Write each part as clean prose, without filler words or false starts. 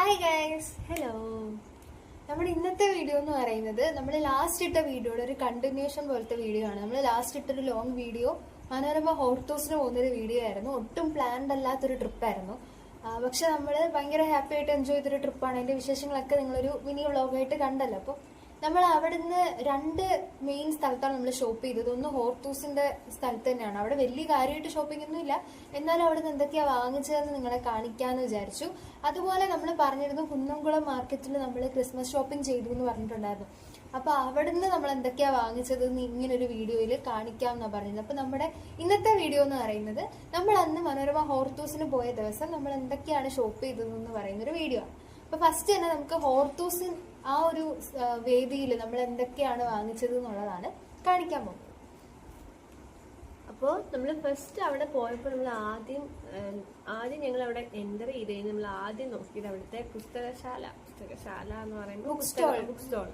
Hi guys, hello. നമ്മുടെ ഇന്നത്തെ video എന്ന് പറയുന്നത് നമ്മൾ ലാസ്റ്റ് ഇട്ട വീഡിയോയുടെ ഒരു കണ്ടിന്യൂഷൻ പോലത്തെ വീഡിയോ ആണ്. നമ്മൾ ലാസ്റ്റ് ഇട്ടൊരു ലോങ് വീഡിയോ മനോരമ ഹോർത്തോസിന് പോകുന്നൊരു വീഡിയോ ആയിരുന്നു. ഒട്ടും പ്ലാൻഡ് അല്ലാത്തൊരു ട്രിപ്പായിരുന്നു. പക്ഷെ നമ്മൾ ഭയങ്കര ഹാപ്പി ആയിട്ട് എൻജോയ് ചെയ്തൊരു ട്രിപ്പാണ്. അതിന്റെ വിശേഷങ്ങളൊക്കെ നിങ്ങളൊരു മിനി വ്ളോഗായിട്ട് കണ്ടല്ലോ. അപ്പോൾ നമ്മൾ അവിടുന്ന് രണ്ട് മെയിൻ സ്ഥലത്താണ് നമ്മൾ ഷോപ്പ് ചെയ്തത്. ഒന്ന് ഹോർത്തൂസിന്റെ സ്ഥലത്ത് തന്നെയാണ്. അവിടെ വലിയ കാര്യമായിട്ട് ഷോപ്പിംഗ് ഒന്നും ഇല്ല, എന്നാലും അവിടുന്ന് എന്തൊക്കെയാ വാങ്ങിച്ചതെന്ന് നിങ്ങളെ കാണിക്കാന്ന് വിചാരിച്ചു. അതുപോലെ നമ്മൾ പറഞ്ഞിരുന്നു കുന്നംകുളം മാർക്കറ്റിൽ നമ്മൾ ക്രിസ്മസ് ഷോപ്പിംഗ് ചെയ്തു എന്ന് പറഞ്ഞിട്ടുണ്ടായിരുന്നു. അപ്പൊ അവിടുന്ന് നമ്മൾ എന്തൊക്കെയാ വാങ്ങിച്ചത് ഇങ്ങനെ ഒരു വീഡിയോയിൽ കാണിക്കാം എന്നാ പറഞ്ഞത്. അപ്പൊ നമ്മുടെ ഇന്നത്തെ വീഡിയോ എന്ന് പറയുന്നത് നമ്മൾ അന്ന് മനോരമ ഹോർത്തൂസിന് പോയ ദിവസം നമ്മൾ എന്തൊക്കെയാണ് ഷോപ്പ് ചെയ്തതെന്ന് പറയുന്ന ഒരു വീഡിയോ ആണ്. അപ്പൊ ഫസ്റ്റ് തന്നെ നമുക്ക് ഹോർത്തൂസ് ആ ഒരു വേദിയിൽ നമ്മൾ എന്തൊക്കെയാണ് വാങ്ങിച്ചത് എന്നുള്ളതാണ് കാണിക്കാൻ പോകുന്നത്. അപ്പോൾ നമ്മൾ ഫസ്റ്റ് അവിടെ പോയപ്പോൾ നമ്മൾ ആദ്യം ഞങ്ങൾ അവിടെ എൻ്റർ ചെയ്ത് കഴിഞ്ഞ് നമ്മൾ ആദ്യം നോക്കിയത് അവിടുത്തെ പുസ്തകശാല എന്ന് പറയുമ്പോൾ ബുക്ക് സ്റ്റോൾ.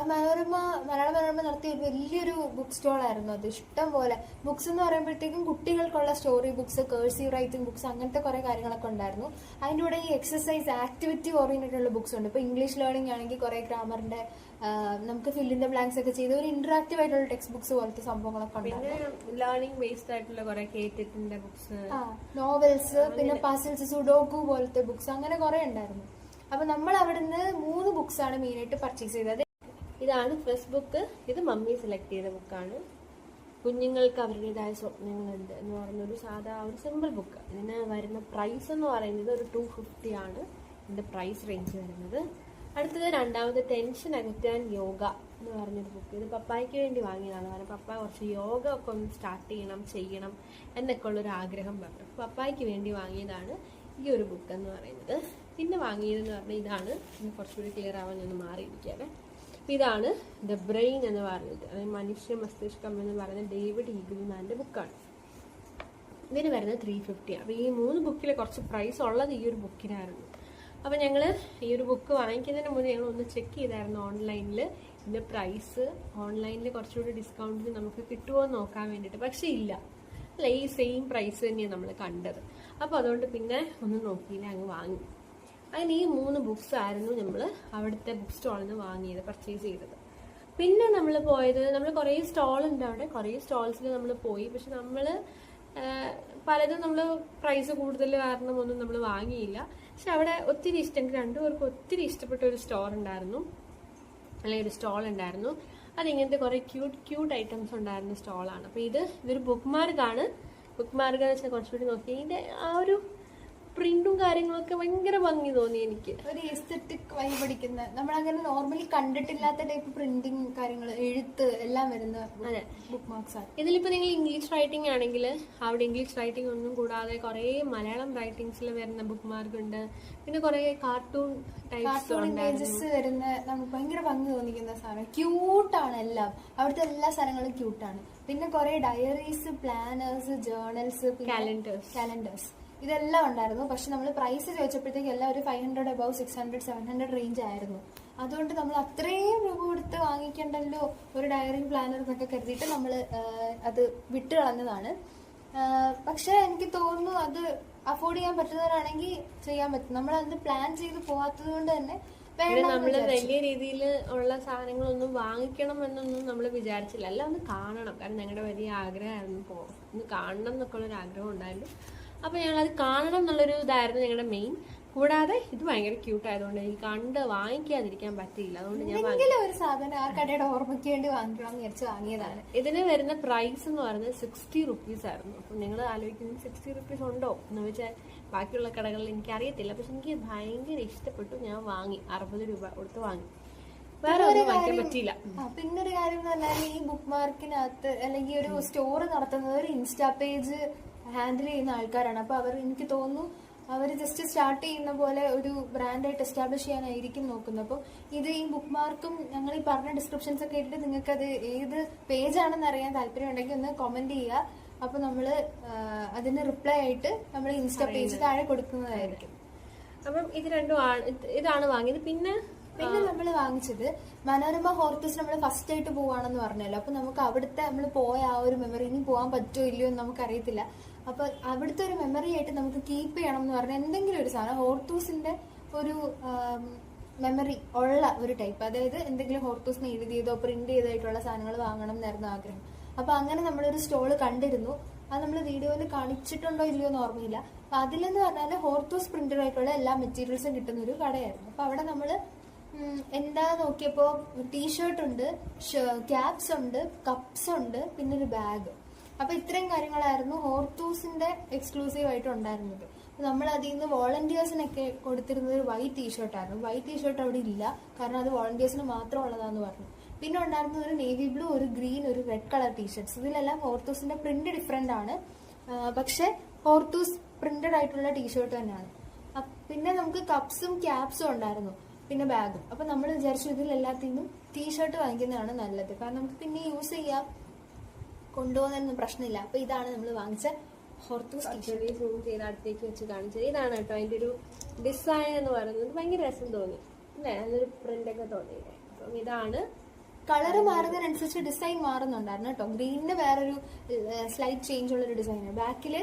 മലയാള മനോരമ നടത്തിയ ഒരു വലിയൊരു ബുക്ക് സ്റ്റോൾ ആയിരുന്നു. അത് ഇഷ്ടം പോലെ ബുക്സ് എന്ന് പറയുമ്പോഴത്തേക്കും കുട്ടികൾക്കുള്ള story books, cursive writing books, അങ്ങനത്തെ കുറെ കാര്യങ്ങളൊക്കെ ഉണ്ടായിരുന്നു. അതിൻ്റെ കൂടെ ഈ എക്സസൈസ് ആക്ടിവിറ്റി ഓറിയന്റഡ് ഉള്ള ബുക്സ് ഉണ്ട്. ഇപ്പൊ ഇംഗ്ലീഷ് ലേണിംഗ് ആണെങ്കിൽ കുറെ ഗ്രാമറിന്റെ നമുക്ക് ഫിൽ ഇൻ ദ ബ്ലാങ്ക്സ് ഒക്കെ ചെയ്ത് ഒരു ഇന്ററാക്റ്റീവ് ആയിട്ടുള്ള ടെക്സ്റ്റ് ബുക്സ് പോലത്തെ സംഭവങ്ങളൊക്കെ ഉണ്ടായിരുന്നു. ലേണിംഗ് ബേസ്ഡ് ആയിട്ടുള്ള കുറെ കേറ്റിന്റെ ബുക്സ്, നോവൽസ്, പിന്നെ പസിൽസ്, സുഡോക്കു പോലത്തെ ബുക്സ്, അങ്ങനെ കുറെ ഉണ്ടായിരുന്നു. അപ്പൊ നമ്മൾ അവിടുന്ന് 3 ബുക്സ് ആണ് മെയിനായിട്ട് പർച്ചേസ് ചെയ്തത്. ഇതാണ് ഫസ്റ്റ് ബുക്ക്. ഇത് മമ്മി സെലക്ട് ചെയ്ത ബുക്കാണ്. കുഞ്ഞുങ്ങൾക്ക് അവരുടേതായ സ്വപ്നങ്ങളുണ്ട് എന്ന് പറഞ്ഞൊരു സാധാ ഒരു സിമ്പിൾ ബുക്ക്. ഇതിന് വരുന്ന പ്രൈസ് എന്ന് പറയുന്നത് ഒരു 250 ആണ് ഇതിന്റെ പ്രൈസ് റേഞ്ച് വരുന്നത്. അടുത്തത് രണ്ടാമത് ടെൻഷൻ അകറ്റാൻ യോഗ എന്ന് പറഞ്ഞൊരു ബുക്ക്. ഇത് പപ്പായ്ക്ക് വേണ്ടി വാങ്ങിയതാണ്. കാരണം പപ്പ കുറച്ച് യോഗ ഒക്കെ ഒന്ന് സ്റ്റാർട്ട് ചെയ്യണം എന്നൊക്കെ ഉള്ളൊരു ആഗ്രഹം പറഞ്ഞു. പപ്പായ്ക്ക് വേണ്ടി വാങ്ങിയതാണ് ഈ ഒരു ബുക്ക് എന്ന് പറയുന്നത്. പിന്നെ വാങ്ങിയതെന്ന് പറഞ്ഞാൽ ഇതാണ്. കുറച്ചുകൂടി ക്ലിയർ ആവാൻ ഞാൻ മാറിയിരിക്കുകയാണ്. ഇതാണ് ദ ബ്രെയിൻ എന്ന് പറഞ്ഞത്, അതായത് മനുഷ്യ മസ്തിഷ്കം എന്ന് പറയുന്ന ഡേവിഡ് ഈഗിൾമാന്റെ ബുക്കാണ്. ഇതിന് വരുന്നത് 350. അപ്പോൾ ഈ 3 ബുക്കിൽ കുറച്ച് പ്രൈസ് ഉള്ളത് ഈ ഒരു ബുക്കിനായിരുന്നു. അപ്പോൾ ഞങ്ങൾ ഈ ഒരു ബുക്ക് വാങ്ങിക്കുന്നതിന് മുന്നേ ഞങ്ങൾ ഒന്ന് ചെക്ക് ചെയ്തായിരുന്നു ഓൺലൈനിൽ ഇതിന്റെ പ്രൈസ്. ഓൺലൈനിൽ കുറച്ചുകൂടി ഡിസ്കൗണ്ടിന് നമുക്ക് കിട്ടുമോ എന്ന് നോക്കാൻ വേണ്ടിയിട്ട്. പക്ഷെ ഇല്ല, അല്ല, ഈ സെയിം പ്രൈസ് തന്നെയാണ് നമ്മൾ കണ്ടത്. അപ്പോൾ അതുകൊണ്ട് പിന്നെ ഒന്നും നോക്കിയില്ല, അങ്ങ് വാങ്ങി. അതിന് ഈ 3 ബുക്സ് ആയിരുന്നു നമ്മൾ അവിടുത്തെ ബുക്ക് സ്റ്റോളിൽ നിന്ന് വാങ്ങിയത്, പർച്ചേസ് ചെയ്തത്. പിന്നെ നമ്മൾ പോയത്, നമ്മൾ കുറേ സ്റ്റോൾ ഉണ്ട് അവിടെ, കുറേ സ്റ്റോൾസിൽ നമ്മൾ പോയി. പക്ഷെ നമ്മൾ പലതും നമ്മൾ പ്രൈസ് കൂടുതൽ കാരണം ഒന്നും നമ്മൾ വാങ്ങിയില്ല. പക്ഷെ അവിടെ ഒത്തിരി ഇഷ്ടം, രണ്ടുപേർക്കും ഒത്തിരി ഇഷ്ടപ്പെട്ട ഒരു സ്റ്റോർ ഉണ്ടായിരുന്നു, അല്ലെങ്കിൽ ഒരു സ്റ്റോൾ ഉണ്ടായിരുന്നു. അതിങ്ങനത്തെ കുറേ ക്യൂട്ട് ഐറ്റംസ് ഉണ്ടായിരുന്ന സ്റ്റോളാണ്. അപ്പോൾ ഇതൊരു ബുക്ക് മാർക്കാണ്. ബുക്ക് മാർക്ക് എന്ന് വെച്ചാൽ കുറച്ചുകൂടി നോക്കി ഇതിന്റെ ആ ഒരു പ്രിന്റും കാര്യങ്ങളൊക്കെ ഭയങ്കര ഭംഗി തോന്നി എനിക്ക്. ഒരു എസ്തെറ്റിക് വൈബ് അടിക്കുന്ന, നമ്മളങ്ങനെ നോർമലി കണ്ടിട്ടില്ലാത്ത ടൈപ്പ് പ്രിന്റിങ് കാര്യങ്ങൾ, എഴുത്ത് എല്ലാം വരുന്ന ബുക്ക് മാർക്സ് ആണ്. ഇതിലിപ്പോ നിങ്ങൾ ഇംഗ്ലീഷ് റൈറ്റിംഗ് ആണെങ്കിൽ അവിടെ ഇംഗ്ലീഷ് റൈറ്റിംഗ് ഒന്നും കൂടാതെ കുറെ മലയാളം റൈറ്റിംഗ്സിൽ വരുന്ന ബുക്ക് മാർക്ക് ഉണ്ട്. പിന്നെ കുറെ കാർട്ടൂൺ ഇമേജസ് വരുന്ന, നമുക്ക് ഭയങ്കര ഭംഗി തോന്നിക്കുന്ന സാധനം. ക്യൂട്ടാണ് എല്ലാം, അവിടുത്തെ എല്ലാ സാധനങ്ങളും ക്യൂട്ടാണ്. പിന്നെ കുറെ ഡയറീസ്, പ്ലാനേഴ്സ്, ജേർണൽസ്, കാലണ്ടേഴ്സ് ഇതെല്ലാം ഉണ്ടായിരുന്നു. പക്ഷെ നമ്മൾ പ്രൈസ് ചോദിച്ചപ്പോഴത്തേക്ക് എല്ലാം ഒരു 500 above 600 700 റേഞ്ച് ആയിരുന്നു. അതുകൊണ്ട് നമ്മൾ അത്രയും രൂപ കൊടുത്ത് വാങ്ങിക്കണ്ടല്ലോ ഒരു ഡയറിയും പ്ലാനറും എന്നൊക്കെ കരുതിയിട്ട് നമ്മൾ അത് വിട്ട് കളഞ്ഞതാണ്. പക്ഷെ എനിക്ക് തോന്നുന്നു അത് അഫോർഡ് ചെയ്യാൻ പറ്റുന്നവരാണെങ്കിൽ ചെയ്യാൻ പറ്റും. നമ്മൾ അത് പ്ലാൻ ചെയ്ത് പോവാത്തത് കൊണ്ട് തന്നെ നമ്മള് വലിയ രീതിയിൽ ഉള്ള സാധനങ്ങളൊന്നും വാങ്ങിക്കണം എന്നൊന്നും നമ്മൾ വിചാരിച്ചില്ല. എല്ലാം ഒന്ന് കാണണം, കാരണം ഞങ്ങളുടെ വലിയ ആഗ്രഹമായിരുന്നു ഒന്ന് കാണണം എന്നൊക്കെ ഉള്ളൊരു ആഗ്രഹം ഉണ്ടായിരുന്നു. അപ്പൊ ഞങ്ങളത് കാണണം എന്നുള്ളൊരു ഇതായിരുന്നു ഞങ്ങളുടെ മെയിൻ. കൂടാതെ ഇത് ഭയങ്കര ക്യൂട്ട് ആയതുകൊണ്ട് എനിക്ക് കണ്ട് വാങ്ങിക്കാതിരിക്കാൻ പറ്റിയില്ല. അതുകൊണ്ട് ഞാൻ ഒരു സാധനം ആ കടയുടെ ഓർമ്മയ്ക്ക് വേണ്ടി വാങ്ങിയതാണ്. ഇതിന് വരുന്ന പ്രൈസ് എന്ന് പറയുന്നത് 60 റുപ്പീസ് ആയിരുന്നു. അപ്പൊ നിങ്ങൾ ആലോചിക്കുന്നത് 60 റുപ്പീസ് ഉണ്ടോ എന്ന് വെച്ചാൽ ബാക്കിയുള്ള കടകളിൽ എനിക്ക് അറിയത്തില്ല. പക്ഷെ എനിക്ക് ഭയങ്കര ഇഷ്ടപ്പെട്ടു, ഞാൻ വാങ്ങി. 60 രൂപ കൊടുത്ത് വാങ്ങി. വേറെ ഒന്നും വാങ്ങിക്കാൻ പറ്റിയില്ല. പിന്നൊരു കാര്യം എന്ന് പറഞ്ഞാൽ ഈ ബുക്ക് മാർക്കിനകത്ത് അല്ലെങ്കിൽ ഒരു സ്റ്റോർ നടത്തുന്നത് ഒരു ഇൻസ്റ്റാ പേജ് ഹാൻഡിൽ ചെയ്യുന്ന ആൾക്കാരാണ്. അപ്പൊ എനിക്ക് തോന്നുന്നു അവർ ജസ്റ്റ് സ്റ്റാർട്ട് ചെയ്യുന്ന പോലെ ഒരു ബ്രാൻഡായിട്ട് എസ്റ്റാബ്ലിഷ് ചെയ്യാനായിരിക്കും നോക്കുന്നത്. അപ്പോൾ ഈ ബുക്ക് മാർക്കും ഞങ്ങൾ ഈ പറഞ്ഞ ഡിസ്ക്രിപ്ഷൻസ് ഒക്കെ ഇട്ടിട്ട് നിങ്ങൾക്ക് അത് ഏത് പേജ് ആണെന്ന് അറിയാൻ താല്പര്യം ഉണ്ടെങ്കിൽ ഒന്ന് കമന്റ് ചെയ്യുക. അപ്പൊ നമ്മള് അതിന് റിപ്ലൈ ആയിട്ട് നമ്മൾ ഇൻസ്റ്റാ പേജ് താഴെ കൊടുക്കുന്നതായിരിക്കും. അപ്പം ഇത് ഇതാണ് വാങ്ങിയത്. പിന്നെ നമ്മൾ വാങ്ങിച്ചത് മനോരമ ഹോർത്തൂസ് നമ്മൾ ഫസ്റ്റ് ആയിട്ട് പോവാണെന്ന് പറഞ്ഞല്ലോ. അപ്പൊ നമുക്ക് അവിടുത്തെ നമ്മൾ പോയ ആ ഒരു മെമ്മറി ഇനി പോകാൻ പറ്റുമോ ഇല്ലയോ എന്ന് നമുക്കറിയത്തില്ല. അപ്പൊ അവിടുത്തെ ഒരു മെമ്മറി ആയിട്ട് നമുക്ക് കീപ്പ് ചെയ്യണം എന്ന് പറഞ്ഞാൽ എന്തെങ്കിലും ഒരു സാധനം ഹോർത്തൂസിന്റെ ഒരു മെമ്മറി ഉള്ള ഒരു ടൈപ്പ്, അതായത് എന്തെങ്കിലും ഹോർത്തൂസിന് എഴുതിയതോ പ്രിന്റ് ചെയ്തായിട്ടുള്ള സാധനങ്ങൾ വാങ്ങണം എന്നായിരുന്നു ആഗ്രഹം. അപ്പൊ അങ്ങനെ നമ്മളൊരു സ്റ്റോള് കണ്ടിരുന്നു. അത് നമ്മൾ വീഡിയോയിൽ കാണിച്ചിട്ടുണ്ടോ ഇല്ലയോ എന്ന് ഓർമ്മയില്ല. അപ്പൊ അതിലെന്ന് പറഞ്ഞാൽ ഹോർത്തൂസ് പ്രിന്റഡ് ആയിട്ടുള്ള എല്ലാ മെറ്റീരിയൽസും കിട്ടുന്ന ഒരു കടയായിരുന്നു. അപ്പൊ അവിടെ നമ്മള് എന്താ നോക്കിയപ്പോ ടീഷർട്ട് ഉണ്ട്, ക്യാപ്സ് ഉണ്ട്, കപ്സ് ഉണ്ട്, പിന്നെ ഒരു ബാഗ്. അപ്പൊ ഇത്രയും കാര്യങ്ങളായിരുന്നു ഹോർത്തൂസിന്റെ എക്സ്ക്ലൂസീവ് ആയിട്ട് ഉണ്ടായിരുന്നത്. നമ്മൾ അതിൽ നിന്ന് വോളണ്ടിയേഴ്സിനൊക്കെ കൊടുത്തിരുന്നത് ഒരു വൈറ്റ് ടീഷർട്ടായിരുന്നു. വൈറ്റ് ടീഷർട്ട് അവിടെ ഇല്ല, കാരണം അത് വോളണ്ടിയേഴ്സിന് മാത്രം ഉള്ളതാന്ന് പറഞ്ഞു. പിന്നെ ഉണ്ടായിരുന്നത് ഒരു നേവി ബ്ലൂ, ഒരു ഗ്രീൻ, ഒരു റെഡ് കളർ ടീഷർട്ട്സ്. ഇതിലെല്ലാം ഹോർത്തൂസിന്റെ പ്രിന്റ് ഡിഫറെന്റ് ആണ്, പക്ഷെ ഹോർത്തൂസ് പ്രിന്റഡ് ആയിട്ടുള്ള ടീഷർട്ട് തന്നെയാണ്. പിന്നെ നമുക്ക് കപ്സും ക്യാപ്സും ഉണ്ടായിരുന്നു, പിന്നെ ബാഗും. അപ്പൊ നമ്മൾ വിചാരിച്ചു ഇതിലെല്ലാത്തിനും ടീഷർട്ട് വാങ്ങിക്കുന്നതാണ് നല്ലത്, കാരണം നമുക്ക് പിന്നെ യൂസ് ചെയ്യാം, കൊണ്ടുപോകുന്നതിനൊന്നും പ്രശ്നമില്ല. അപ്പൊ ഇതാണ് നമ്മൾ വാങ്ങിച്ച ഹോർത്തൂസ് ടീഷർട്ട്. സൂം ചെയ്ത് അടുത്തേക്ക് വെച്ച് കാണിച്ചത് ഇതാണ് കേട്ടോ. അതിന്റെ ഒരു ഡിസൈൻ എന്ന് പറയുന്നത് ഭയങ്കര രസം തോന്നി അല്ലേ, നല്ലൊരു പ്രിന്റൊക്കെ തോന്നിയില്ലേ. അപ്പം ഇതാണ്. കളറ് മാറുന്നതിനനുസരിച്ച് ഡിസൈൻ മാറുന്നുണ്ടായിരുന്നു കേട്ടോ. ഗ്രീനിന് വേറൊരു സ്ലൈറ്റ് ചേഞ്ച് ഉള്ളൊരു ഡിസൈനാണ്. ബാക്കില്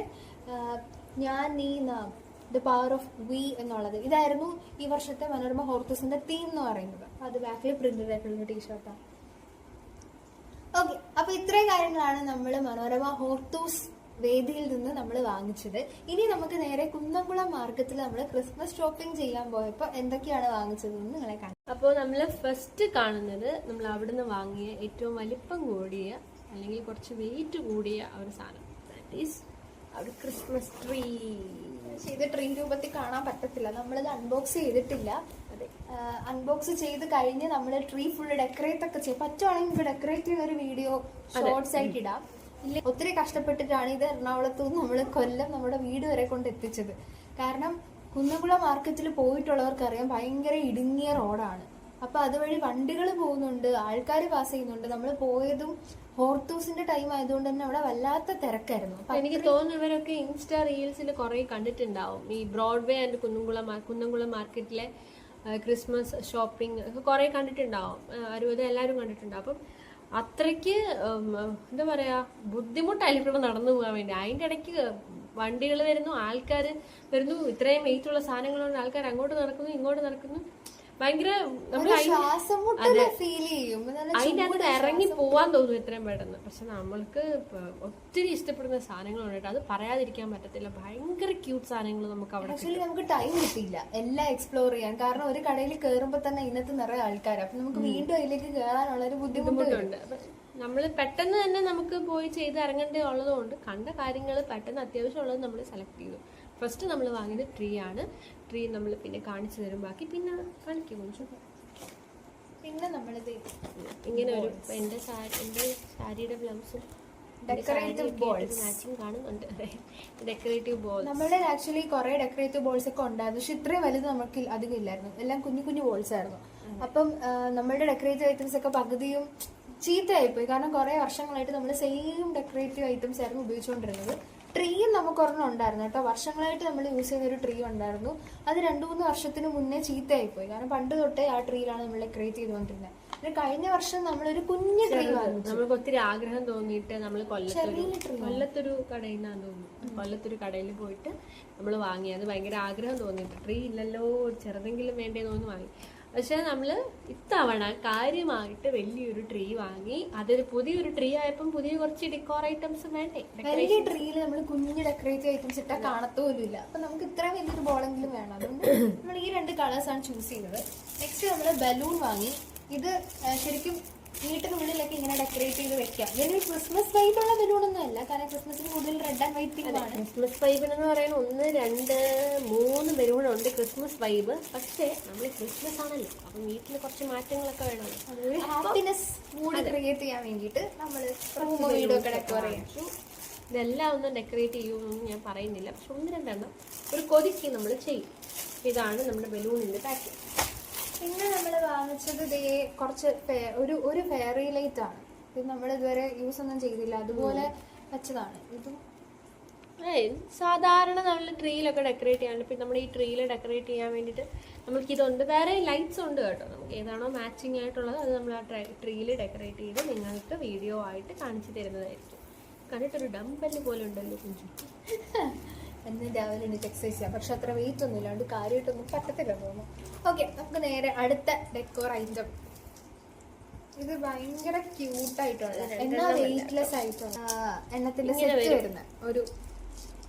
ഞാൻ നീ നാം ദ പവർ ഓഫ് വി എന്നുള്ളത് ഇതായിരുന്നു ഈ വർഷത്തെ മനോരമ ഹോർത്തൂസിന്റെ തീം എന്ന് പറയുന്നത്. അത് ബാക്കിൽ പ്രിന്റഡ് ആയിട്ടുള്ള ടീഷർട്ടാണ്. ഓക്കെ, അപ്പൊ ഇത്രയും കാര്യങ്ങളാണ് നമ്മൾ മനോരമ ഹോർത്തൂസ് വേദിയിൽ നിന്ന് നമ്മൾ വാങ്ങിച്ചത്. ഇനി നമുക്ക് നേരെ കുന്നംകുളം മാർക്കറ്റിൽ നമ്മൾ ക്രിസ്മസ് ഷോപ്പിംഗ് ചെയ്യാൻ പോയപ്പോ എന്തൊക്കെയാണ് വാങ്ങിച്ചതെന്ന് നിങ്ങളെ കാണാം. അപ്പോൾ നമ്മൾ ഫസ്റ്റ് കാണുന്നത് നമ്മൾ അവിടുന്ന് വാങ്ങിയ ഏറ്റവും വലിപ്പം കൂടിയ അല്ലെങ്കിൽ കുറച്ച് വെയിറ്റ് കൂടിയ ഒരു സാധനം, ദാറ്റ് ഈസ് ഒരു ക്രിസ്മസ് ട്രീ. ഇത് ട്രീ രൂപത്തിൽ കാണാൻ പറ്റത്തില്ല, നമ്മളിത് അൺബോക്സ് ചെയ്തിട്ടില്ല. അൺബോക്സ് ചെയ്ത് കഴിഞ്ഞ് നമ്മൾ ട്രീ ഫുള്ള് ഡെക്കറേറ്റ് ഒക്കെ ചെയ്യും. പറ്റുവാണെങ്കിൽ ഇപ്പൊ ഡെക്കറേറ്റ് ചെയ്യുന്ന ഒരു വീഡിയോ ഷോർട്സ് ആയിട്ട് ഇടാം. ഇല്ല, ഒത്തിരി കഷ്ടപ്പെട്ടിട്ടാണ് ഇത് എറണാകുളത്തു നിന്ന് നമ്മൾ കൊല്ലം നമ്മുടെ വീട് വരെ കൊണ്ട് എത്തിച്ചത്. കാരണം കുന്നംകുളം മാർക്കറ്റിൽ പോയിട്ടുള്ളവർക്കറിയാം ഭയങ്കര ഇടുങ്ങിയ റോഡാണ്. അപ്പൊ അതുവഴി വണ്ടികൾ പോകുന്നുണ്ട്, ആൾക്കാർ പാസ് ചെയ്യുന്നുണ്ട്. നമ്മൾ പോയതും ഹോർത്തൂസിന്റെ ടൈം ആയതുകൊണ്ട് തന്നെ അവിടെ വല്ലാത്ത തിരക്കായിരുന്നു. എനിക്ക് തോന്നുന്നു ഇവരൊക്കെ ഇൻസ്റ്റാ റീൽസിൽ കുറെ കണ്ടിട്ടുണ്ടാവും. ഈ ബ്രോഡ്വേ ആൻഡ് കുന്നംകുളം മാർക്കറ്റിലെ ക്രിസ്മസ് ഷോപ്പിംഗ് ഒക്കെ കുറെ കണ്ടിട്ടുണ്ടാവും. എല്ലാവരും കണ്ടിട്ടുണ്ടാവും. അപ്പം അത്രയ്ക്ക് എന്താ പറയാ ബുദ്ധിമുട്ടായിരിക്കും നടന്നു പോകാൻ വേണ്ടി. അതിന്റെ ഇടയ്ക്ക് വണ്ടികൾ വരുന്നു, ആൾക്കാർ വരുന്നു, ഇത്രയും വെയിറ്റ് ഉള്ള സാധനങ്ങളുണ്ട്, ആൾക്കാർ അങ്ങോട്ട് നടക്കുന്നു ഇങ്ങോട്ട് നടക്കുന്നു. ഭയങ്കര അതിന്റെ അകത്ത് ഇറങ്ങി പോവാൻ തോന്നും എത്രയും പെട്ടെന്ന്. പക്ഷെ നമ്മൾക്ക് ഒത്തിരി ഇഷ്ടപ്പെടുന്ന സാധനങ്ങളുണ്ട്, അത് പറയാതിരിക്കാൻ പറ്റത്തില്ല. ഭയങ്കര ക്യൂട്ട് സാധനങ്ങൾ നമുക്ക് അവിടെ. ആക്ച്വലി നമുക്ക് ടൈം കിട്ടിയില്ല എല്ലാം എക്സ്പ്ലോർ ചെയ്യാൻ. കാരണം ഒരു കടയിൽ കയറുമ്പോ തന്നെ ഇതിനകത്ത് നിറയെ ആൾക്കാർ, അപ്പൊ നമുക്ക് വീണ്ടും അതിലേക്ക് കയറാനുള്ള ഒരു ബുദ്ധിമുട്ടുണ്ട്. നമ്മൾ പെട്ടെന്ന് തന്നെ നമുക്ക് പോയി ചെയ്ത് ഇറങ്ങേണ്ടി ഉള്ളതുകൊണ്ട് കണ്ട കാര്യങ്ങൾ പെട്ടെന്ന് അത്യാവശ്യം ഉള്ളത് നമ്മൾ സെലക്ട് ചെയ്തു. ഫസ്റ്റ് നമ്മൾ വാങ്ങിയത് ട്രീ ആണ്. ട്രീ നമ്മൾ പിന്നെ കാണിച്ചു തരും, ബാക്കി പിന്നെ കാണിക്കും കുറച്ച്. പിന്നെ നമ്മളിത് ഇങ്ങനെ ഒരു എൻ്റെ സാരിയുടെ ബ്ലൗസും ഡെക്കറേറ്റീവ് ബോൾസ് മാച്ചിങ് കാണുന്നുണ്ട്. ഡെക്കറേറ്റീവ് ബോൾസ് നമ്മളുടെ ആക്ച്വലി കുറെ ഡെക്കറേറ്റീവ് ബോൾസ് ഒക്കെ ഉണ്ടായിരുന്നു, പക്ഷെ ഇത്രയും വലുത് നമുക്ക് അധികം ഇല്ലായിരുന്നു. എല്ലാം കുഞ്ഞു കുഞ്ഞു ബോൾസ് ആയിരുന്നു. അപ്പം നമ്മളുടെ ഡെക്കറേറ്റീവ് ഐറ്റംസ് ഒക്കെ പകുതിയും ചീത്തയായിപ്പോയി. കാരണം കുറെ വർഷങ്ങളായിട്ട് നമ്മൾ സെയിം ഡെക്കറേറ്റീവ് ഐറ്റംസ് ആയിരുന്നു ഉപയോഗിച്ചുകൊണ്ടിരുന്നത്. ട്രീയും നമുക്ക് ഒരെണ്ണം ഉണ്ടായിരുന്നു കേട്ടോ. വർഷങ്ങളായിട്ട് നമ്മൾ യൂസ് ചെയ്യുന്ന ഒരു ട്രീ ഉണ്ടായിരുന്നു. അത് 2-3 വർഷത്തിന് മുന്നേ ചീത്തയായിപ്പോയി. കാരണം പണ്ട് തൊട്ടേ ആ ട്രീയിലാണ് നമ്മൾ ഡെക്കറേറ്റ് ചെയ്തുകൊണ്ടിരുന്നത്. പിന്നെ കഴിഞ്ഞ വർഷം നമ്മളൊരു കുഞ്ഞു ട്രീ വാങ്ങിച്ചു. നമുക്ക് ഒത്തിരി ആഗ്രഹം തോന്നിയിട്ട് നമ്മൾ കൊല്ലത്തൊരു കടയിൽ നിന്നാന്ന് തോന്നുന്നു, കൊല്ലത്തൊരു കടയിൽ പോയിട്ട് നമ്മൾ വാങ്ങി. അത് ഭയങ്കര ആഗ്രഹം തോന്നിയിട്ട് ട്രീ ഇല്ലല്ലോ, ചെറുതെങ്കിലും വേണ്ടേ തോന്നി വാങ്ങി. പക്ഷെ നമ്മൾ ഇത്തവണ കാര്യമായിട്ട് വലിയൊരു ട്രീ വാങ്ങി. അതൊരു പുതിയൊരു ട്രീ ആയപ്പം പുതിയ കുറച്ച് ഡെക്കോർ ഐറ്റംസ് വേണ്ടേ. വലിയ ട്രീയിൽ നമ്മൾ കുഞ്ഞു ഡെക്കറേറ്റീവ് ഐറ്റംസ് ഇട്ടാൽ കാണത്തോലും ഇല്ല. അപ്പൊ നമുക്ക് ഇത്രയും വലിയൊരു ബോളെങ്കിലും വേണം. അതുകൊണ്ട് നമ്മൾ ഈ 2 കളേഴ്സാണ് ചൂസ് ചെയ്തത്. നെക്സ്റ്റ് നമ്മൾ ബലൂൺ വാങ്ങി. ഇത് ശരിക്കും വീട്ടിനുള്ളിലൊക്കെ ഇങ്ങനെ ഡെക്കറേറ്റ് ചെയ്ത് വെക്കാം. ഇതിന് ക്രിസ്മസ് വൈബുള്ള ബലൂണൊന്നും അല്ല, കാരണം ക്രിസ്മസിന് കൂടുതൽ റെഡ് ആൻഡ് വൈറ്റ് തീമാണ്. ക്രിസ്മസ് വൈബ് എന്ന് പറയുന്നത് 1, 2, 3 ബലൂണുണ്ട് ക്രിസ്മസ് വൈബ്. പക്ഷേ നമ്മൾ ക്രിസ്മസ് ആണല്ലോ, അപ്പം വീട്ടിൽ കുറച്ച് മാറ്റങ്ങളൊക്കെ വേണമല്ലോ. അതൊരു ഹാപ്പിനെസ് മൂഡ് ക്രിയേറ്റ് ചെയ്യാൻ വേണ്ടിയിട്ട് നമ്മൾ വീടൊക്കെ ഡെക്കോർ ചെയ്യാം. ഇതെല്ലാം ഒന്നും ഡെക്കറേറ്റ് ചെയ്യുമെന്നൊന്നും ഞാൻ പറയുന്നില്ല, പക്ഷെ 1-2 എണ്ണം ഒരു കൊതിക്ക് നമ്മൾ ചെയ്യും. ഇതാണ് നമ്മുടെ ബലൂണിന്റെ പാക്കിങ്. പിന്നെ നമ്മൾ വാങ്ങിച്ചത് ഇതേ കുറച്ച് ഒരു ഫെയറി ലൈറ്റ് ആണ്. ഇത് നമ്മൾ ഇതുവരെ യൂസ് ഒന്നും ചെയ്തില്ല, അതുപോലെ വെച്ചതാണ്. ഇതും സാധാരണ നമ്മൾ ട്രീയിലൊക്കെ ഡെക്കറേറ്റ് ചെയ്യാൻ. പിന്നെ നമ്മൾ ഈ ട്രീയിൽ ഡെക്കറേറ്റ് ചെയ്യാൻ വേണ്ടിയിട്ട് നമുക്ക് ഇതുണ്ട്. വേറെ ലൈറ്റ്സ് ഉണ്ട് കേട്ടോ. നമുക്ക് ഏതാണോ മാച്ചിങ് ആയിട്ടുള്ളത് അത് നമ്മൾ ആ ട്രീയിൽ ഡെക്കറേറ്റ് ചെയ്ത് നിങ്ങൾക്ക് വീഡിയോ ആയിട്ട് കാണിച്ചു തരുന്നതായിരിക്കും. കണ്ടിട്ടൊരു ഡംബല് പോലെ ഉണ്ടല്ലോ കുഞ്ചു. എന്ന് രാവിലെ എനിക്ക് എക്സസൈസ് ചെയ്യാം. പക്ഷെ അത്ര വെയിറ്റ് ഒന്നും ഇല്ലാണ്ട് കാര്യമായിട്ടൊന്നും പറ്റത്തില്ല തോന്നുന്നു. ഓക്കെ, നമുക്ക് നേരെ അടുത്ത ഡെക്കോർ ഐറ്റം. ഇത് ഭയങ്കര ക്യൂട്ടായിട്ടുള്ള എന്നാ വെയിറ്റ്ലെസ് ആയിട്ടുള്ള എണ്ണത്തിന്റെ സെറ്റ് വരുന്ന ഒരു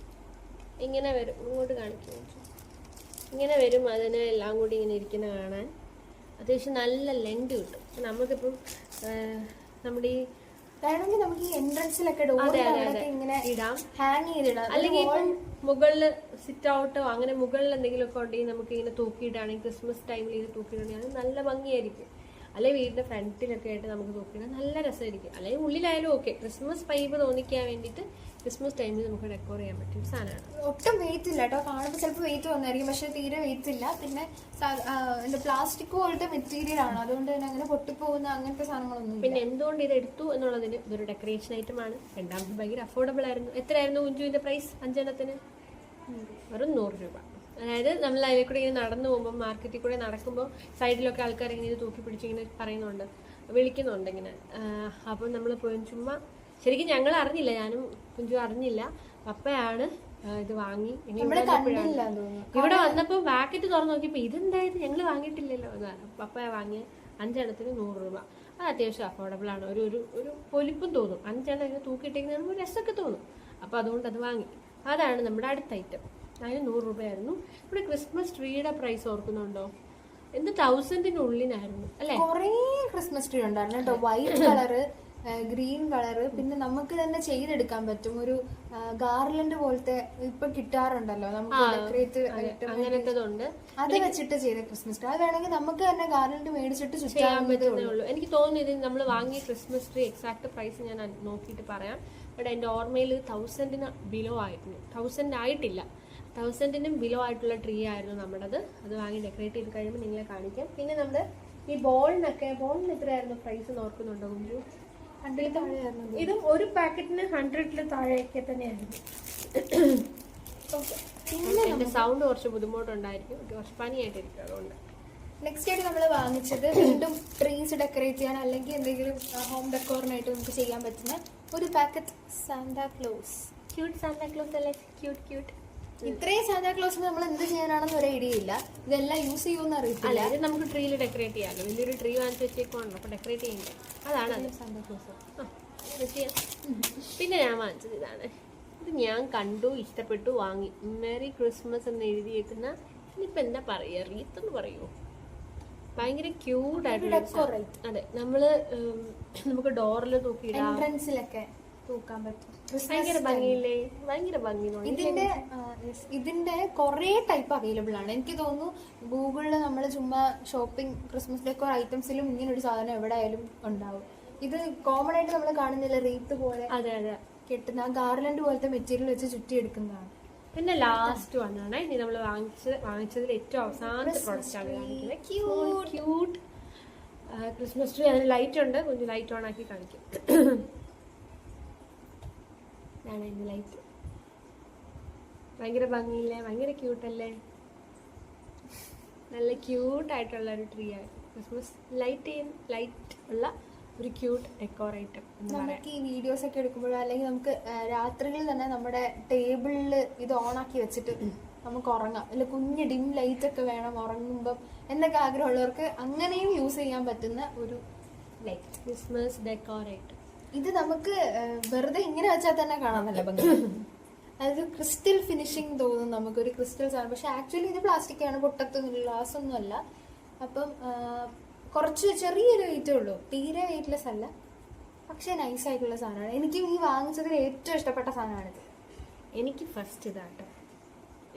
ഇങ്ങനെ വരും. ഇങ്ങോട്ട് കാണിക്കും. ഇങ്ങനെ വരും. അതിന് എല്ലാം കൂടി ഇങ്ങനെ ഇരിക്കുന്ന കാണാൻ അത്യാവശ്യം നല്ല ലെങ്ത് കിട്ടും. നമുക്കിപ്പം നമ്മുടെ ഈ വേണമെങ്കിൽ നമുക്ക് ഈ എൻട്രൻസിലൊക്കെ ഇങ്ങനെ ഇടാം, ഹാങ് ചെയ്തിടാം. അല്ലെങ്കിൽ ഇപ്പം മുകളിൽ സിറ്റ് ഔട്ടോ അങ്ങനെ മുകളിൽ എന്തെങ്കിലുമൊക്കെ ഉണ്ടെങ്കിൽ നമുക്ക് ഇങ്ങനെ തൂക്കിയിട്ടാണെങ്കിൽ ക്രിസ്മസ് ടൈമിൽ ഇത് തൂക്കിയിട്ടാണെങ്കിൽ അത് നല്ല ഭംഗിയായിരിക്കും. അല്ലെങ്കിൽ വീടിന്റെ ഫ്രണ്ടിലൊക്കെ ആയിട്ട് നമുക്ക് തൂക്കിയിടാൻ നല്ല രസമായിരിക്കും. അല്ലെങ്കിൽ ഉള്ളിലായാലും ഓക്കെ. ക്രിസ്മസ് വൈബ് തോന്നിക്കാൻ വേണ്ടിയിട്ട് ക്രിസ്മസ് ടൈമിൽ നമുക്ക് ഡെക്കോർ ചെയ്യാൻ പറ്റിയ സാധനമാണ്. ഒട്ടും വെയിറ്റ് ഇല്ല കേട്ടോ. കാണുമ്പോൾ ചിലപ്പോൾ വെയിറ്റ് വന്നായിരിക്കും, പക്ഷെ തീരെ വെയിറ്റ് ഇല്ല. പിന്നെ എന്താ പ്ലാസ്റ്റിക് പോലത്തെ മെറ്റീരിയൽ ആണ്, അതുകൊണ്ട് തന്നെ അങ്ങനെ പൊട്ടിപ്പോകുന്ന അങ്ങനത്തെ സാധനങ്ങളൊന്നും. പിന്നെ എന്തുകൊണ്ട് ഇത് എടുത്തു എന്നുള്ളതിന് ഇതൊരു ഡെക്കറേഷൻ ഐറ്റം ആണ്. രണ്ടാമത് ഭയങ്കര അഫോർഡബിൾ ആയിരുന്നു. എത്രയായിരുന്നു കുഞ്ചുവിന്റെ പ്രൈസ്? 5 എണ്ണത്തിന് വെറും 100 രൂപ. അതായത് നമ്മൾ അതിൽ കൂടെ ഇങ്ങനെ നടന്നു പോകുമ്പോൾ, മാർക്കറ്റിൽ കൂടെ നടക്കുമ്പോൾ സൈഡിലൊക്കെ ആൾക്കാർ ഇങ്ങനെ തൂക്കി പിടിച്ച് ഇങ്ങനെ പറയുന്നുണ്ട്, വിളിക്കുന്നുണ്ട് ഇങ്ങനെ. അപ്പം നമ്മൾ പോയി ചുമ്മാ, ശരിക്കും ഞങ്ങൾ അറിഞ്ഞില്ല, ഞാനും കുഞ്ചു അറിഞ്ഞില്ല. പപ്പയാണ് ഇത് വാങ്ങി. ഇവിടെ വന്നപ്പോൾ പാക്കറ്റ് തുറന്നു നോക്കിയപ്പോൾ ഇതെന്തായത്, ഞങ്ങൾ വാങ്ങിയിട്ടില്ലല്ലോ എന്നാണ്. പപ്പ വാങ്ങിയ 5 എണ്ണത്തിന് 100 രൂപ. അത് അത്യാവശ്യം അഫോർഡബിൾ ആണ്. ഒരു പൊലിപ്പും തോന്നും. 5 എണ്ണം ഇങ്ങനെ തൂക്കിയിട്ടേക്കുന്ന രസമൊക്കെ തോന്നും. അപ്പോൾ അതുകൊണ്ട് അത് വാങ്ങി. അതാണ് നമ്മുടെ അടുത്ത ഐറ്റം. അതിന് 100 രൂപയായിരുന്നു. ഇവിടെ ക്രിസ്മസ് ട്രീയുടെ പ്രൈസ് ഓർക്കുന്നുണ്ടോ? എന്ത് 1000-നുള്ളിലായിരുന്നു അല്ലെ? കുറേ ക്രിസ്മസ് ട്രീ ഉണ്ടായിരുന്നു കേട്ടോ. വൈറ്റ് കളറ്, ഗ്രീൻ കളറ്, പിന്നെ നമുക്ക് തന്നെ ചെയ്തെടുക്കാൻ പറ്റും. ഒരു ഗാർലൻഡ് പോലത്തെ ഇപ്പൊ കിട്ടാറുണ്ടല്ലോ നമുക്ക് ഡെക്കറേറ്റ് അങ്ങനത്തതുണ്ട്. അത് വെച്ചിട്ട് ചെയ്ത ക്രിസ്മസ് ട്രീ. അത് വേണമെങ്കിൽ നമുക്ക് തന്നെ ഗാർലൻഡ് മേടിച്ചിട്ട് ചെയ്യാൻ പറ്റുന്നേ ഉള്ളൂ. എനിക്ക് തോന്നുന്നത് നമ്മൾ വാങ്ങിയ ക്രിസ്മസ് ട്രീ എക്സാക്ട് പ്രൈസ് ഞാൻ നോക്കിയിട്ട് പറയാം. ഇവിടെ എന്റെ ഓർമ്മയിൽ 1000-ന് ബിലോ ആയിരുന്നു. 1000 ആയിട്ടില്ല, 1000-നും ബിലോ ആയിട്ടുള്ള ട്രീ ആയിരുന്നു നമ്മുടേത്. അത് വാങ്ങി ഡെക്കറേറ്റ് ചെയ്ത് കഴിയുമ്പോൾ നിങ്ങളെ കാണിക്കാം. പിന്നെ നമ്മുടെ ഈ ബോളിന് എത്രയായിരുന്നു പ്രൈസ് നോക്കുന്നുണ്ടോ കുഞ്ചു? 100 താഴെയായിരുന്നു. ഇതും ഒരു പാക്കറ്റിന് 100-ൽ താഴെയൊക്കെ തന്നെയായിരുന്നു. പിന്നെ എന്റെ സൗണ്ട് കുറച്ച് ബുദ്ധിമുട്ടുണ്ടായിരിക്കും, കുറച്ച് പനിയായിട്ടിരിക്കും, അതുകൊണ്ട്. നെക്സ്റ്റ് ആയിട്ട് നമ്മൾ വാങ്ങിച്ചത് വീണ്ടും ട്രീസ് ഡെക്കറേറ്റ് ചെയ്യാൻ അല്ലെങ്കിൽ എന്തെങ്കിലും ഹോം ഡെക്കോറിനായിട്ട് നമുക്ക് ചെയ്യാൻ പറ്റുന്ന ഒരു പാക്കറ്റ് സാന്താക്ലോസ്. ക്യൂട്ട് സാന്താക്ലോസ് അല്ലേ? ക്യൂട്ട്. ഇത്രയും സാന്താക്ലോസ് നമ്മൾ എന്ത് ചെയ്യാനാണെന്ന് ഒരു ഐഡിയ ഇല്ല. ഇതെല്ലാം യൂസ് ചെയ്യുമെന്ന് അറിയത്തില്ല. ഇത് നമുക്ക് ട്രീയിൽ ഡെക്കറേറ്റ് ചെയ്യാമല്ലോ. വലിയൊരു ട്രീ വാങ്ങിച്ച് വെച്ചേക്കുവാണല്ലോ, അപ്പൊ ഡെക്കറേറ്റ് ചെയ്യണ്ടേ. അതാണ് സാന്താക്ലോസ്. പിന്നെ ഞാൻ വാങ്ങിച്ചത് ഇതാണ്. ഇത് ഞാൻ കണ്ടു, ഇഷ്ടപ്പെട്ടു, വാങ്ങി. മെറി ക്രിസ്മസ് എന്ന് എഴുതിയേക്കുന്ന, ഇനിയിപ്പോ എന്താ പറയാ, റീത്തെന്ന് പറയുമോ? ഭയങ്കര ക്യൂട്ട് ആയിട്ടുള്ള. അതെ, നമുക്ക് ഡോറിൽ തൂക്കിയിടാം, എൻട്രൻസിലൊക്കെ തൂക്കാൻ പറ്റും. ഭയങ്കര ഭംഗിയില്ലേ? ഭയങ്കര ഭംഗി. ഇതിന്റെ കുറെ ടൈപ്പ് അവൈലബിൾ ആണ്. എനിക്ക് തോന്നുന്നു ഗൂഗിളിൽ നമ്മൾ ചുമ്മാ ഷോപ്പിംഗ് ക്രിസ്മസ് ഡെക്കോർ ഐറ്റംസിലും ഇങ്ങനെ ഒരു സാധനം എവിടെ ആയാലും ഉണ്ടാവും. ഇത് കോമൺ ആയിട്ട് നമ്മൾ കാണുന്നില്ല, റീത്ത് പോലെ കെട്ടുന്ന ഗാർലൻഡ് പോലത്തെ മെറ്റീരിയൽ വെച്ച് ചുറ്റി എടുക്കുന്നതാണ്. പിന്നെ ലാസ്റ്റ് വണ്ണാണ് ഇനി നമ്മൾ വാങ്ങിച്ചതിൽ ഏറ്റവും അവസാനത്തെ പ്രോഡക്റ്റ് ആണ് കാണിക്കുന്നത്. Cute Christmas tree. അതിന് ലൈറ്റ് ഉണ്ട്, கொஞ்சம் ലൈറ്റ് ഓൺ ആക്കി കാണിക്കും. ഇതാണ് അതിന്റെ ലൈറ്റ്. ഭയങ്കര ഭംഗിയില്ലേ? ഭയങ്കര ക്യൂട്ടല്ലേ? നല്ല ക്യൂട്ടായിട്ടുള്ള ഒരു ട്രീ ആണ്. ക്രിസ്മസ് ലൈറ്റ് ഉള്ള ഒരു ക്യൂട്ട് ഡെക്കോർ ഐറ്റം. നമുക്ക് ഈ വീഡിയോസ് ഒക്കെ എടുക്കുമ്പോഴോ അല്ലെങ്കിൽ നമുക്ക് രാത്രിയിൽ തന്നെ നമ്മുടെ ടേബിളിൽ ഇത് ഓണാക്കി വെച്ചിട്ട് നമുക്ക് ഉറങ്ങാം. അല്ല കുഞ്ഞ് ഡിം ലൈറ്റ് ഒക്കെ വേണം ഉറങ്ങുമ്പം എന്നൊക്കെ ആഗ്രഹമുള്ളവർക്ക് അങ്ങനെയും യൂസ് ചെയ്യാൻ പറ്റുന്ന ഒരു ലൈറ്റ് ക്രിസ്മസ് ഡെക്കോർ ഐറ്റം. ഇത് നമുക്ക് വെറുതെ ഇങ്ങനെ വെച്ചാൽ തന്നെ കാണാൻ നല്ല ഭംഗി. അതൊരു ക്രിസ്റ്റൽ ഫിനിഷിങ് തോന്നും നമുക്കൊരു ക്രിസ്റ്റൽ സാധനം. പക്ഷെ ആക്ച്വലി ഇത് പ്ലാസ്റ്റിക് ആണ്, പൊട്ടത്തൊന്നും ഗ്ലാസ് ഒന്നും അല്ല. അപ്പം കുറച്ച് ചെറിയൊരു വെയിറ്റേ ഉള്ളൂ, തീരെ വെയിറ്റ്ലെസ് അല്ല, പക്ഷെ നൈസ് ആയിട്ടുള്ള സാധനമാണ്. എനിക്ക് ഈ വാങ്ങിച്ചതിൽ ഏറ്റവും ഇഷ്ടപ്പെട്ട സാധനമാണിത്. എനിക്ക് ഫസ്റ്റ് ഇതാട്ടോ.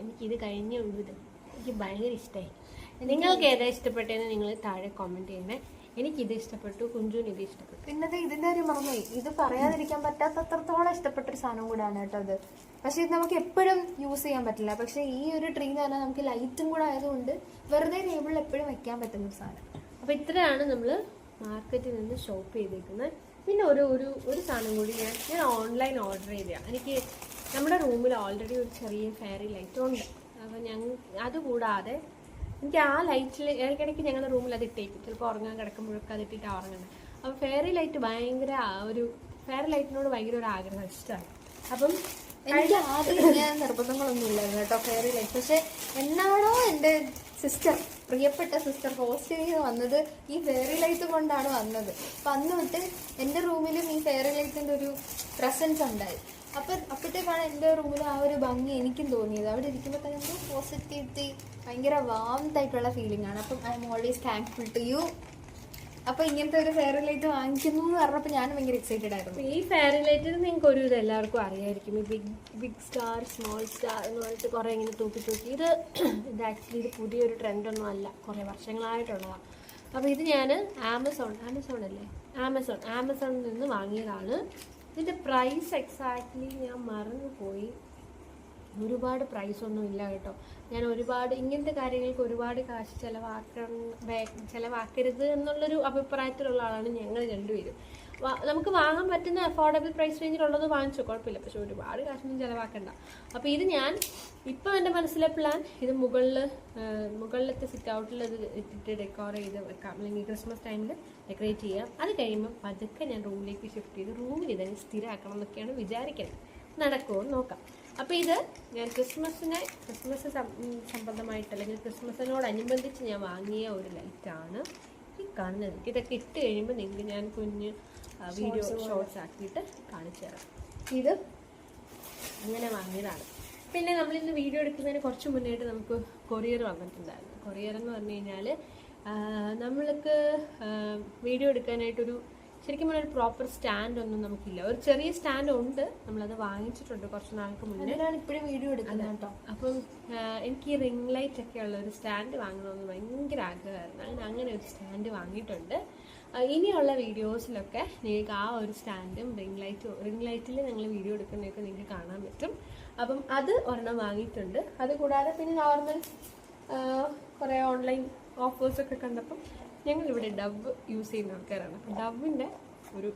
എനിക്കിത് കഴിഞ്ഞ ഇത് എനിക്ക് ഭയങ്കര ഇഷ്ടമായി. നിങ്ങൾക്ക് ഏതാ ഇഷ്ടപ്പെട്ടതെന്ന് നിങ്ങൾ താഴെ കമന്റ് ചെയ്യണേ. എനിക്കിത് ഇഷ്ടപ്പെട്ടു, കുഞ്ചുവിന് ഇത് ഇഷ്ടപ്പെട്ടു. പിന്നെ ഇതിന്റെ ഒരു മറന്നുപോയി, ഇത് പറയാതിരിക്കാൻ പറ്റാത്തത്രത്തോളം ഇഷ്ടപ്പെട്ടൊരു സാധനം കൂടാണ് കേട്ടോ ഇത്. പക്ഷെ ഇത് നമുക്ക് എപ്പോഴും യൂസ് ചെയ്യാൻ പറ്റില്ല. പക്ഷെ ഈ ഒരു ട്രീ എന്ന് പറഞ്ഞാൽ നമുക്ക് ലൈറ്റും കൂടെ ആയതുകൊണ്ട് വെറുതെ ടേബിളിൽ എപ്പോഴും വെക്കാൻ പറ്റുന്ന ഒരു സാധനം. അപ്പൊ ഇത്രയാണ് നമ്മൾ മാർക്കറ്റിൽ നിന്ന് ഷോപ്പ് ചെയ്തേക്കുന്നത്. പിന്നെ ഒരു സാധനം കൂടി ഞാൻ ഓൺലൈൻ ഓർഡർ ചെയ്തതാണ്. എനിക്ക് നമ്മുടെ റൂമിൽ ഓൾറെഡി ഒരു ചെറിയ ഫെയറി ലൈറ്റ് ഉണ്ട്. അപ്പം അതുകൂടാതെ എനിക്ക് ആ ലൈറ്റിൽ ഇടയ്ക്കിടയ്ക്ക് ഞങ്ങളുടെ റൂമിൽ അത് ഇട്ടേക്കും. ചിലപ്പോൾ ഉറങ്ങാൻ കിടക്കുമ്പോഴൊക്കെ അത് ഇട്ടിട്ടാണ് ഉറങ്ങുന്നത്. അപ്പോൾ ഫെയറി ലൈറ്റ് ഫെയറി ലൈറ്റിനോട് ഭയങ്കര ഒരു ആഗ്രഹം, ഇഷ്ടമാണ്. അപ്പം എനിക്ക് ആദ്യം ഞാൻ നിർബന്ധങ്ങളൊന്നും ഇല്ലായിരുന്നു കേട്ടോ ഫെയറി ലൈറ്റ്. പക്ഷെ എന്നാണോ എൻ്റെ സിസ്റ്റർ, പ്രിയപ്പെട്ട സിസ്റ്റർ ഹോസ്റ്റ് ചെയ്ത് വന്നത് ഈ ഫെയറി ലൈറ്റ് കൊണ്ടാണ് വന്നത്. അപ്പം അന്ന് തൊട്ട് എൻ്റെ റൂമിലും ഈ ഫെയറി ലൈറ്റിൻ്റെ ഒരു പ്രസൻസ് ഉണ്ടായി. അപ്പോഴത്തേക്കാണ് എൻ്റെ റൂമിൽ ആ ഒരു ഭംഗി എനിക്കും തോന്നിയത്. അവിടെ ഇരിക്കുമ്പോൾ തന്നെ എന്തോ പോസിറ്റിവിറ്റി, ഭയങ്കര വാംതായിട്ടുള്ള ഫീലിംഗ് ആണ്. അപ്പം I am always thankful to you. അപ്പൊ ഇങ്ങനത്തെ ഒരു ഫെയറി ലൈറ്റ് വാങ്ങിക്കുന്നു എന്ന് പറഞ്ഞപ്പോൾ ഞാനും ഭയങ്കര എക്സൈറ്റഡ് ആയിരുന്നു. ഈ ഫെയറി ലൈറ്റിന് നിങ്ങൾക്ക് ഒരു ഇത് എല്ലാവർക്കും അറിയായിരിക്കും. ഈ ബിഗ് സ്റ്റാർ, സ്മോൾ സ്റ്റാർ എന്ന് പറഞ്ഞിട്ട് കുറെ ഇങ്ങനെ തൂക്കി ഇത് ആക്ച്വലി ഇത് പുതിയൊരു ട്രെൻഡൊന്നും അല്ല, കുറെ വർഷങ്ങളായിട്ടുള്ളതാണ്. അപ്പോൾ ഇത് ഞാൻ ആമസോണിൽ നിന്ന് വാങ്ങിയതാണ്. ഇതിൻ്റെ പ്രൈസ് എക്സാക്ട്ലി ഞാൻ മറന്നുപോയി. ഒരുപാട് പ്രൈസൊന്നും ഇല്ല കേട്ടോ. ഞാൻ ഒരുപാട് ഇങ്ങനത്തെ കാര്യങ്ങൾക്ക് ഒരുപാട് കാശ് ചിലവാക്കരുത് എന്നുള്ളൊരു അഭിപ്രായത്തിലുള്ള ആളാണ് ഞങ്ങൾ രണ്ടുപേരും. നമുക്ക് വാങ്ങാൻ പറ്റുന്ന അഫോർഡബിൾ പ്രൈസ് റേഞ്ചിലുള്ളത് വാങ്ങിച്ചോ, കുഴപ്പമില്ല. പക്ഷെ ഒരുപാട് കാശൊന്നും ചിലവാക്കണ്ട. അപ്പോൾ ഇത് ഞാൻ ഇപ്പം എൻ്റെ മനസ്സിലെ പ്ലാൻ, ഇത് മുകളിലത്തെ സിറ്റ് ഔട്ടിൽ ഇത് ഇട്ടിട്ട് ഡെക്കോർ ചെയ്ത് വെക്കാം, അല്ലെങ്കിൽ ക്രിസ്മസ് ടൈമിൽ ഡെക്കറേറ്റ് ചെയ്യാം. അത് കഴിയുമ്പോൾ പതുക്കെ ഞാൻ റൂമിലേക്ക് ഷിഫ്റ്റ് ചെയ്ത് റൂമിൽ ഇതന്നെ സ്ഥിരമാക്കണം എന്നൊക്കെയാണ് വിചാരിക്കുന്നത്. നടക്കുമോ നോക്കാം. അപ്പോൾ ഇത് ഞാൻ ക്രിസ്മസ് സംബന്ധമായിട്ട് അല്ലെങ്കിൽ ക്രിസ്മസിനോടനുബന്ധിച്ച് ഞാൻ വാങ്ങിയ ഒരു ലൈറ്റാണ് ഈ കാണുന്നത്. ഇതൊക്കെ ഇട്ട് കഴിയുമ്പോൾ നിങ്ങൾക്ക് ഞാൻ കുഞ്ഞ് വീഡിയോ ഷോർട്സ് ആക്കിയിട്ട് കാണിച്ചു തരാം. ഇത് അങ്ങനെ വാങ്ങിയതാണ്. പിന്നെ നമ്മളിന്ന് വീഡിയോ എടുക്കുന്നതിന് കുറച്ച് മുന്നായിട്ട് നമുക്ക് കൊറിയർ വന്നിട്ടുണ്ടായിരുന്നു. കൊറിയർ എന്ന് പറഞ്ഞു കഴിഞ്ഞാൽ നമ്മൾക്ക് വീഡിയോ എടുക്കാനായിട്ടൊരു ശരിക്കും പറഞ്ഞാൽ ഒരു പ്രോപ്പർ സ്റ്റാൻഡ് ഒന്നും നമുക്കില്ല. ഒരു ചെറിയ സ്റ്റാൻഡ് ഉണ്ട്, നമ്മളത് വാങ്ങിച്ചിട്ടുണ്ട് കുറച്ച് നാൾക്ക് മുന്നേ. ഇപ്പോഴും വീഡിയോ എടുക്കുന്നത് കേട്ടോ. അപ്പം എനിക്ക് ഈ റിംഗ് ലൈറ്റ് ഒക്കെ ഉള്ള ഒരു സ്റ്റാൻഡ് വാങ്ങണമെന്ന് ഭയങ്കര ആഗ്രഹമായിരുന്നു. അങ്ങനെ ഒരു സ്റ്റാൻഡ് വാങ്ങിയിട്ടുണ്ട്. ഇനിയുള്ള വീഡിയോസിലൊക്കെ നിങ്ങൾക്ക് ആ ഒരു സ്റ്റാൻഡും റിംഗ് ലൈറ്റിൽ ഞങ്ങൾ വീഡിയോ എടുക്കുന്നതൊക്കെ നിങ്ങൾക്ക് കാണാൻ പറ്റും. അപ്പം അത് ഒരെണ്ണം വാങ്ങിയിട്ടുണ്ട്. അതുകൂടാതെ പിന്നെ നോർമൽ കുറേ ഓൺലൈൻ ഓഫേഴ്സൊക്കെ കണ്ടപ്പം ഞങ്ങളിവിടെ ഡവ് യൂസ് ചെയ്യുന്ന ആൾക്കാരാണ്. ഡവിൻ്റെ ഒരു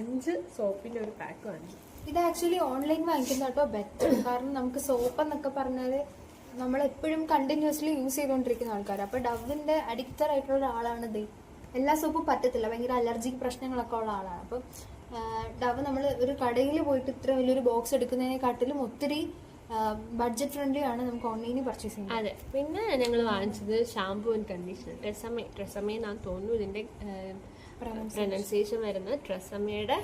5 സോപ്പിൻ്റെ ഒരു പാക്ക് വാങ്ങി. ഇത് ആക്ച്വലി ഓൺലൈൻ വാങ്ങിക്കുന്ന കേട്ടോ ബെറ്റർ. കാരണം നമുക്ക് സോപ്പ് എന്നൊക്കെ പറഞ്ഞാൽ നമ്മളെപ്പോഴും കണ്ടിന്യൂസ്ലി യൂസ് ചെയ്തുകൊണ്ടിരിക്കുന്ന ആൾക്കാർ. അപ്പോൾ ഡവിൻ്റെ അഡിക്റ്റർ ആയിട്ടുള്ള ഒരാളാണ് ഇത്. എല്ലാ സോപ്പും പറ്റത്തില്ല, ഭയങ്കര അലർജിക് പ്രശ്നങ്ങളൊക്കെ ഉള്ള ആളാണ്. അപ്പം ഡവ് നമ്മൾ ഒരു കടയിൽ പോയിട്ട് ഇത്ര വലിയൊരു ബോക്സ് എടുക്കുന്നതിനെക്കാട്ടിലും ഒത്തിരി ബഡ്ജറ്റ് ഫ്രണ്ട്ലി ആണ് നമുക്ക് ഓൺലൈനിൽ പർച്ചേസ് ചെയ്യുന്നത്. അതെ. പിന്നെ ഞങ്ങൾ വാങ്ങിച്ചത് ഷാംപൂ ആൻഡ് കണ്ടീഷണർ. ട്രെസമേ എന്നാണ് തോന്നുന്നു ഇതിൻ്റെ പ്രൊനൗൺസിയേഷൻ വരുന്നത്. ട്രെസമയുടെ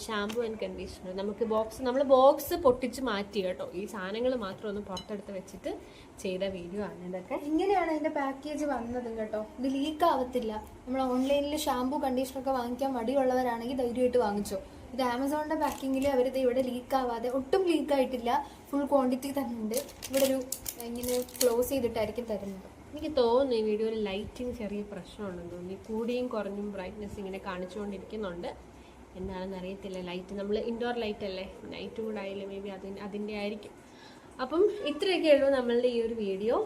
ഷാംപൂ ആൻഡ് കണ്ടീഷണർ. നമ്മൾ ബോക്സ് പൊട്ടിച്ച് മാറ്റി കേട്ടോ. ഈ സാധനങ്ങൾ മാത്രം ഒന്ന് പുറത്തെടുത്ത് വെച്ചിട്ട് ചെയ്ത വീഡിയോ ആണ് ഇതൊക്കെ. ഇങ്ങനെയാണ് ഇതിന്റെ പാക്കേജ് വന്നത് കേട്ടോ. ഇത് ലീക്ക് ആവത്തില്ല. നമ്മൾ ഓൺലൈനിൽ ഷാംപൂ കണ്ടീഷണറൊക്കെ വാങ്ങിക്കാൻ മടിയുള്ളവരാണെങ്കിൽ ധൈര്യമായിട്ട് വാങ്ങിച്ചോ. ഇത് ആമസോണിന്റെ പാക്കിങ്ങിൽ അവരിത് ഇവിടെ ലീക്ക് ആവാതെ, ഒട്ടും ലീക്ക് ആയിട്ടില്ല, ഫുൾ ക്വാണ്ടിറ്റി തന്നെ ഉണ്ട്. ഇവിടെ ഒരു ഇങ്ങനെ ക്ലോസ് ചെയ്തിട്ടായിരിക്കും തരുന്നത്. എനിക്ക് തോന്നുന്നു ഈ വീഡിയോയിൽ ലൈറ്റിങ് ചെറിയ പ്രശ്നമുണ്ടെന്ന് തോന്നി. കൂടിയും കുറഞ്ഞും ബ്രൈറ്റ്നെസ് ഇങ്ങനെ കാണിച്ചുകൊണ്ടിരിക്കുന്നുണ്ട്. എന്താണെന്ന് അറിയത്തില്ല. ലൈറ്റ് നമ്മൾ ഇൻഡോർ ലൈറ്റ് അല്ലേ, നൈറ്റും കൂടെ ആയാലും മേ ബി അതിൻ്റെ ആയിരിക്കും. അപ്പം ഇത്രയൊക്കെ ഉള്ളൂ നമ്മളുടെ ഈ ഒരു വീഡിയോ.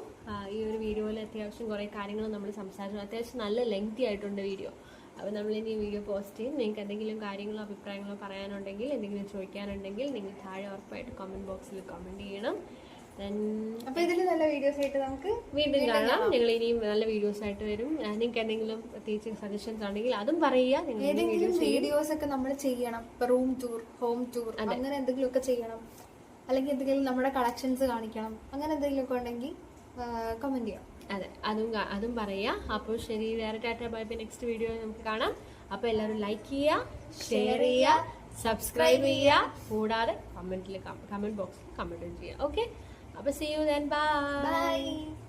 ഈ ഒരു വീഡിയോയിൽ അത്യാവശ്യം കുറേ കാര്യങ്ങൾ നമ്മൾ സംസാരിച്ചു. അത്യാവശ്യം നല്ല ലെങ്തി ആയിട്ടുണ്ട് വീഡിയോ. അപ്പോൾ നമ്മളിനി ഈ വീഡിയോ പോസ്റ്റ് ചെയ്യും. നിങ്ങൾക്ക് എന്തെങ്കിലും കാര്യങ്ങളോ അഭിപ്രായങ്ങളോ പറയാനുണ്ടെങ്കിൽ, എന്തെങ്കിലും ചോദിക്കാനുണ്ടെങ്കിൽ നിങ്ങൾ താഴെ ഉറപ്പായിട്ട് കമൻറ്റ് ബോക്സിൽ കമൻറ്റ് ചെയ്യണം. അപ്പോൾ ഇതിൽ നല്ല വീഡിയോസ് ആയിട്ട് നമുക്ക് വീണ്ടും കാണാം. ഞങ്ങൾ ഇനിയും നല്ല വീഡിയോസ് ആയിട്ട് വരും. നിങ്ങൾക്ക് എന്തെങ്കിലും പ്രത്യേകിച്ച് സജഷൻസ് ഉണ്ടെങ്കിൽ അതും പറയുക. ഏതെങ്കിലും വീഡിയോസ് ഒക്കെ നമ്മൾ ചെയ്യണം, റൂം ടൂർ, ഹോം ടൂർ, അങ്ങനെ എന്തെങ്കിലുമൊക്കെ ചെയ്യണം, അല്ലെങ്കിൽ എന്തെങ്കിലും നമ്മുടെ കളക്ഷൻസ് കാണിക്കണം, അങ്ങനെ എന്തെങ്കിലുമൊക്കെ ഉണ്ടെങ്കിൽ കമന്റ് ചെയ്യാം. അതെ, അതും പറയാം. അപ്പോൾ ശരി, വേറെ Tata bye bye. Next video നമുക്ക് കാണാം. അപ്പോൾ എല്ലാവരും ലൈക്ക് ചെയ്യുക, ഷെയർ ചെയ്യുക, സബ്സ്ക്രൈബ് ചെയ്യുക, കൂടാതെ കമൻറ്റ് ബോക്സിൽ കമൻറ്റ് ചെയ്യുക. ഓക്കെ, അപ്പോൾ see you then. Bye.